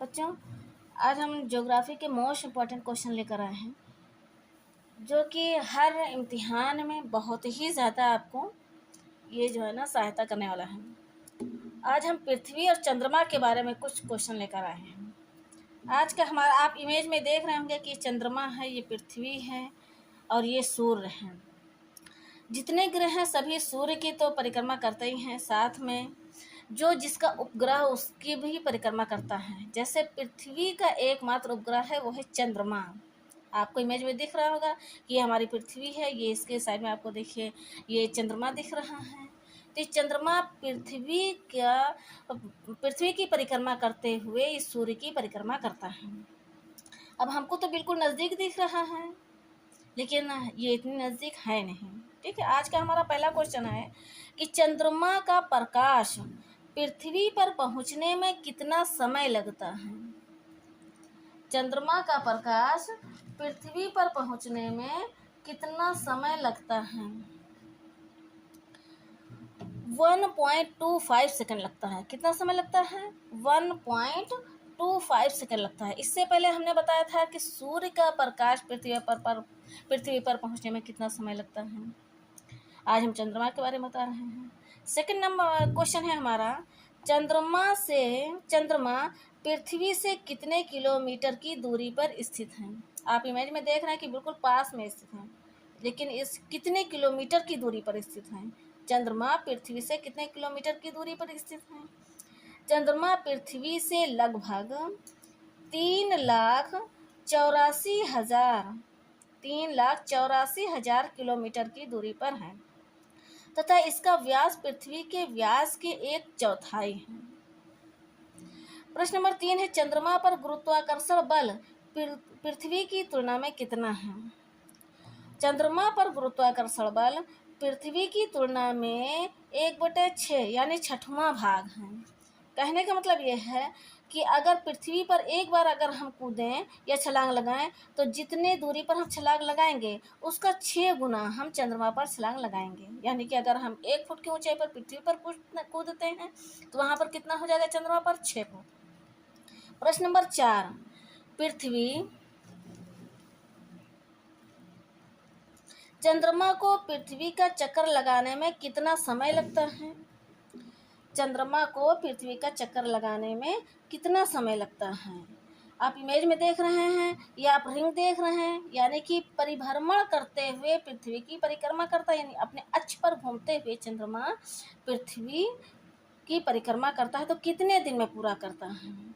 बच्चों, आज हम ज्योग्राफी के मोस्ट इम्पॉर्टेंट क्वेश्चन लेकर आए हैं, जो कि हर इम्तिहान में बहुत ही ज़्यादा आपको ये जो है ना सहायता करने वाला है। आज हम पृथ्वी और चंद्रमा के बारे में कुछ क्वेश्चन लेकर आए हैं। आज का हमारा आप इमेज में देख रहे होंगे कि चंद्रमा है, ये पृथ्वी है और ये सूर्य है। जितने ग्रह हैं सभी सूर्य की तो परिक्रमा करते ही हैं, साथ में जो जिसका उपग्रह उसकी भी परिक्रमा करता है। जैसे पृथ्वी का एकमात्र उपग्रह है वो है चंद्रमा। आपको इमेज में दिख रहा होगा कि ये हमारी पृथ्वी है, ये इसके साइड में आपको देखिए ये चंद्रमा दिख रहा है। तो चंद्रमा पृथ्वी की परिक्रमा करते हुए इस सूर्य की परिक्रमा करता है। अब हमको तो बिल्कुल नज़दीक दिख रहा है, लेकिन ये इतनी नज़दीक है नहीं। ठीक है, आज का हमारा पहला क्वेश्चन है कि चंद्रमा का प्रकाश पृथ्वी पर पहुंचने में कितना समय लगता है। चंद्रमा का प्रकाश पृथ्वी पर पहुंचने में कितना समय लगता है। 1.25 सेकंड लगता है। कितना समय लगता है? 1.25 सेकंड लगता है। इससे पहले हमने बताया था कि सूर्य का प्रकाश पृथ्वी पर पहुंचने में कितना समय लगता है। आज हम चंद्रमा के बारे में बता रहे हैं। सेकंड नंबर क्वेश्चन है हमारा, चंद्रमा पृथ्वी से कितने किलोमीटर की दूरी पर स्थित है। आप इमेज में देख रहे हैं कि बिल्कुल पास में स्थित है, लेकिन इस कितने किलोमीटर की दूरी पर स्थित है। चंद्रमा पृथ्वी से कितने किलोमीटर की दूरी पर स्थित है। चंद्रमा पृथ्वी से लगभग 3,84,000 किलोमीटर की दूरी पर है तथा इसका व्यास पृथ्वी के व्यास के 1/4 है। प्रश्न नंबर 3 है, चंद्रमा पर गुरुत्वाकर्षण बल पृथ्वी की तुलना में कितना है। चंद्रमा पर गुरुत्वाकर्षण बल पृथ्वी की तुलना में 1/6 यानी 6वां भाग है। कहने का मतलब यह है कि अगर पृथ्वी पर एक बार अगर हम कूदें या छलांग लगाएं तो जितने दूरी पर हम छलांग लगाएंगे उसका 6 गुना हम चंद्रमा पर छलांग लगाएंगे। यानी कि अगर हम 1 फुट की ऊंचाई पर पृथ्वी पर कूदते हैं तो वहां पर कितना हो जाएगा चंद्रमा पर? 6 फुट। प्रश्न नंबर 4, चंद्रमा को पृथ्वी का चक्कर लगाने में कितना समय लगता है। चंद्रमा को पृथ्वी का चक्कर लगाने में कितना समय लगता है। आप इमेज में देख रहे हैं या आप रिंग देख रहे हैं, यानी कि परिभ्रमण करते हुए पृथ्वी की परिक्रमा करता है, यानी अपने अक्ष पर घूमते हुए चंद्रमा पृथ्वी की परिक्रमा करता है। तो कितने दिन में पूरा करता है?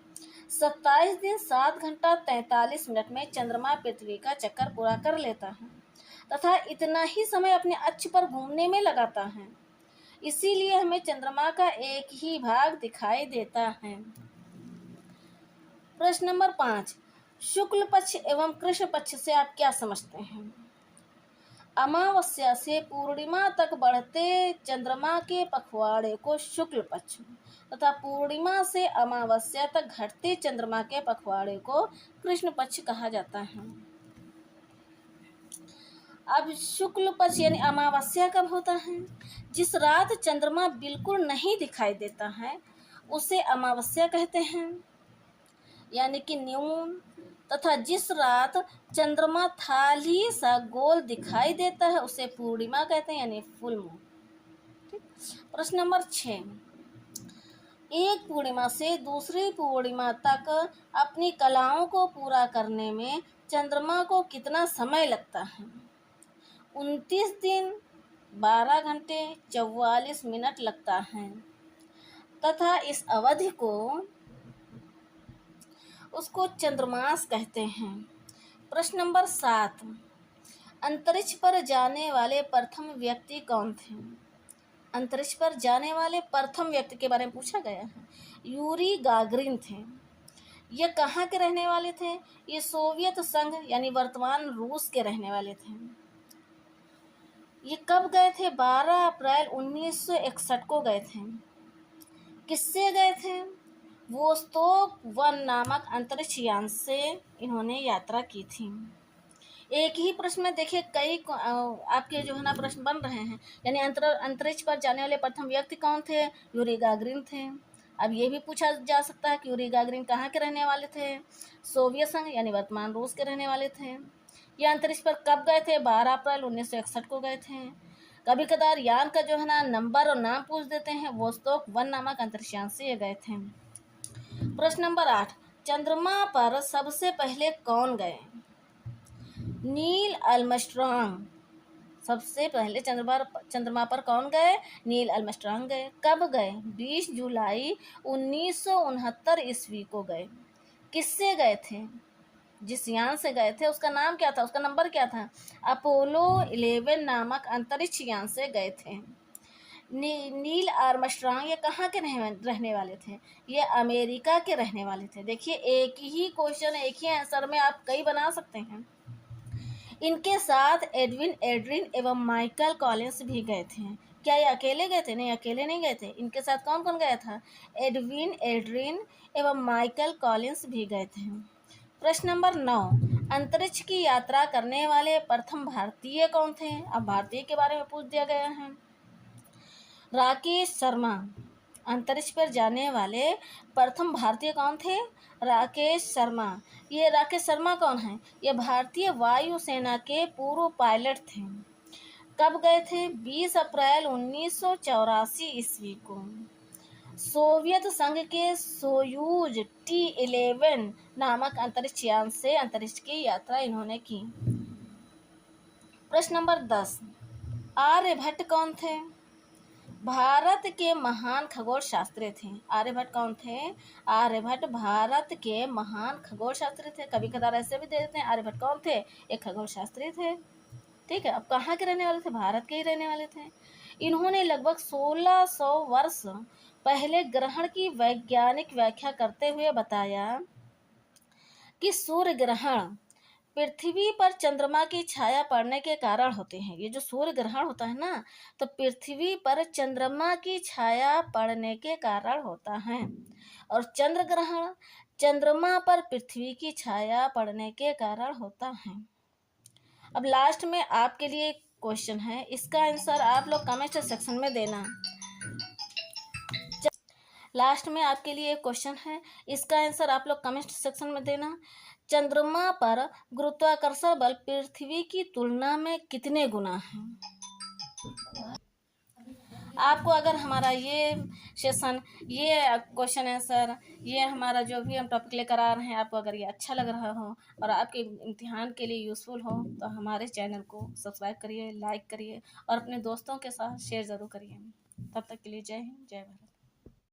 27 दिन 7 घंटा 43 मिनट में चंद्रमा पृथ्वी का चक्कर पूरा कर लेता है तथा इतना ही समय अपने अक्ष पर घूमने में लगाता है। इसीलिए हमें चंद्रमा का एक ही भाग दिखाई देता है। प्रश्न नंबर 5, शुक्ल पक्ष एवं कृष्ण पक्ष से आप क्या समझते हैं। अमावस्या से पूर्णिमा तक बढ़ते चंद्रमा के पखवाड़े को शुक्ल पक्ष तथा पूर्णिमा से अमावस्या तक घटते चंद्रमा के पखवाड़े को कृष्ण पक्ष कहा जाता है। अब शुक्ल पक्ष यानी अमावस्या कब होता है? जिस रात चंद्रमा बिल्कुल नहीं दिखाई देता है उसे अमावस्या कहते हैं, यानी कि न्यून। तथा जिस रात चंद्रमा थाली सा गोल दिखाई देता है उसे पूर्णिमा कहते हैं, यानी फुल मून। प्रश्न नंबर 6, एक पूर्णिमा से दूसरी पूर्णिमा तक अपनी कलाओं को पूरा करने में चंद्रमा को कितना समय लगता है। 29 दिन 12 घंटे 44 मिनट लगता है तथा इस अवधि को उसको चंद्रमास कहते हैं। प्रश्न नंबर 7, अंतरिक्ष पर जाने वाले प्रथम व्यक्ति कौन थे। अंतरिक्ष पर जाने वाले प्रथम व्यक्ति के बारे में पूछा गया है। यूरी गागरिन थे। ये कहाँ के रहने वाले थे? ये सोवियत संघ यानी वर्तमान रूस के रहने वाले थे। ये कब गए थे? 12 अप्रैल 1961 को गए थे। किससे गए थे? वोस्तोक 1 नामक अंतरिक्ष यान से इन्होंने यात्रा की थी। एक ही प्रश्न में देखिए कई आपके जो है ना प्रश्न बन रहे हैं। यानी अंतरिक्ष पर जाने वाले प्रथम व्यक्ति कौन थे? यूरी गागरिन थे। अब ये भी पूछा जा सकता है कि यूरी गागरिन कहाँ के रहने वाले थे? सोवियत संघ यानी वर्तमान रूस के रहने वाले थे। ये अंतरिक्ष पर कब गए थे? 12 अप्रैल 1961 को गए थे। कभी कदार यान का जो है ना नंबर और नाम पूछ देते हैं। वोस्तोक 1 नामक अंतरिक्षयान से ये गए थे। प्रश्न नंबर 8, चंद्रमा पर सबसे पहले कौन गए? Neil Armstrong. सबसे पहले चंद्रमा पर कौन गए? नील आर्मस्ट्रॉन्ग गए। कब गए? 20 जुलाई 1969 ईस्वी को गए। किससे गए थे? जिस यान से गए थे उसका नाम क्या था, उसका नंबर क्या था? अपोलो 11 नामक अंतरिक्ष यान से गए थे। नील आर्मस्ट्रॉन्ग ये कहाँ के रहने वाले थे? ये अमेरिका के रहने वाले थे। देखिए एक ही क्वेश्चन एक ही आंसर में आप कई बना सकते हैं। इनके साथ एडविन एड्रिन एवं माइकल कॉलिंस भी गए थे। क्या ये अकेले गए थे? नहीं, अकेले नहीं गए थे। इनके साथ कौन कौन गया था? एडविन एड्रिन एवं माइकल कॉलिंस भी गए थे। प्रश्न नंबर 9, अंतरिक्ष की यात्रा करने वाले प्रथम भारतीय कौन थे? अब भारतीय के बारे में पूछ दिया गया है। राकेश शर्मा। अंतरिक्ष पर जाने वाले प्रथम भारतीय कौन थे? राकेश शर्मा। ये राकेश शर्मा कौन है? ये भारतीय वायुसेना के पूर्व पायलट थे। कब गए थे? 20 अप्रैल 1984 ईस्वी को। सोवियत संघ के सोयूज T11 नामक अंतरिक्ष यान से अंतरिक्ष की यात्रा इन्होंने की। प्रश्न नंबर 10, आर्यभट्ट कौन थे? भारत के महान खगोल शास्त्री थे। आर्यभट्ट कौन थे? आर्यभट्ट भारत के महान खगोल शास्त्री थे। कभी कदार ऐसे भी दे देते हैं। आर्यभट्ट कौन थे? एक खगोल शास्त्री थे। ठीक है, अब कहाँ के रहने वाले थे? भारत के ही रहने वाले थे। इन्होंने लगभग 1600 वर्ष पहले ग्रहण की वैज्ञानिक व्याख्या करते हुए बताया कि सूर्य ग्रहण पृथ्वी पर चंद्रमा की छाया पड़ने के कारण होते हैं। ये जो सूर्य ग्रहण होता है ना, तो पृथ्वी पर चंद्रमा की छाया पड़ने के कारण होता है। और चंद्र ग्रहण चंद्रमा पर पृथ्वी की छाया पड़ने के कारण होता है। अब लास्ट में आपके लिए क्वेश्चन है, इसका आंसर आप लोग कमेंट सेक्शन में देना। लास्ट में आपके लिए एक क्वेश्चन है, इसका आंसर आप लोग कमेंट सेक्शन में देना। चंद्रमा पर गुरुत्वाकर्षण बल पृथ्वी की तुलना में कितने गुना है? आपको अगर हमारा ये सेशन, ये क्वेश्चन आंसर, ये हमारा जो भी हम टॉपिक लेकर आ रहे हैं, आपको अगर ये अच्छा लग रहा हो और आपके इम्तिहान के लिए यूज़फुल हो तो हमारे चैनल को सब्सक्राइब करिए, लाइक करिए और अपने दोस्तों के साथ शेयर ज़रूर करिए। तब तक के लिए जय हिंद, जय भारत।